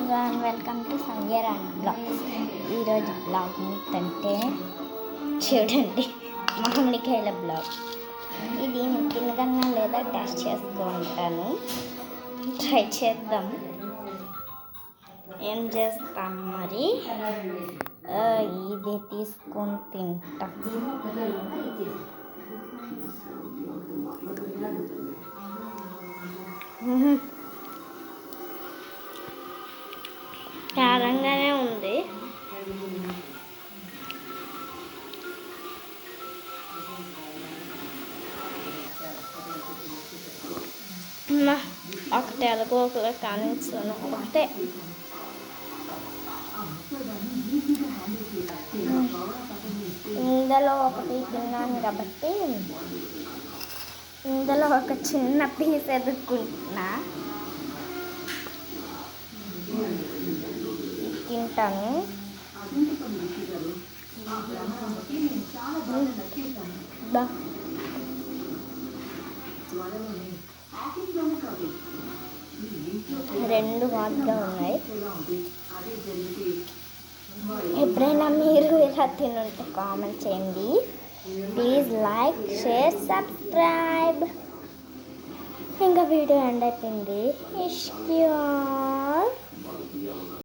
Everyone, welcome to Sandhyar and blogs. ఈరోజు blog ఏంటంటే చూడండి, మామిడికాయల బ్లాగ్. ఇది నేను తినగలనా లేదా టెస్ట్ చేసుకుంటాను. ట్రై చేద్దాం. ఏం చేస్తాం మరి, ఇది తీసుకొని తింటాం. కారంగానే ఉంది. ఒకటే అలగోకలు కానిస్తాను. ఒకటే ఇందులో ఒకటి తిన్నాను కాబట్టి ఇందులో ఒక చిన్న పీస్ ఎదుర్కొంటున్నా, తింటాను. రెండు హాట్గా ఉన్నాయి. ఎప్పుడైనా మీరు ఇలా తినుంటే కామెంట్ చేయండి. Please like, share, subscribe. ఇంకా వీడియో ఎండ్ అయిపోయింది. ఇష్క్యూ.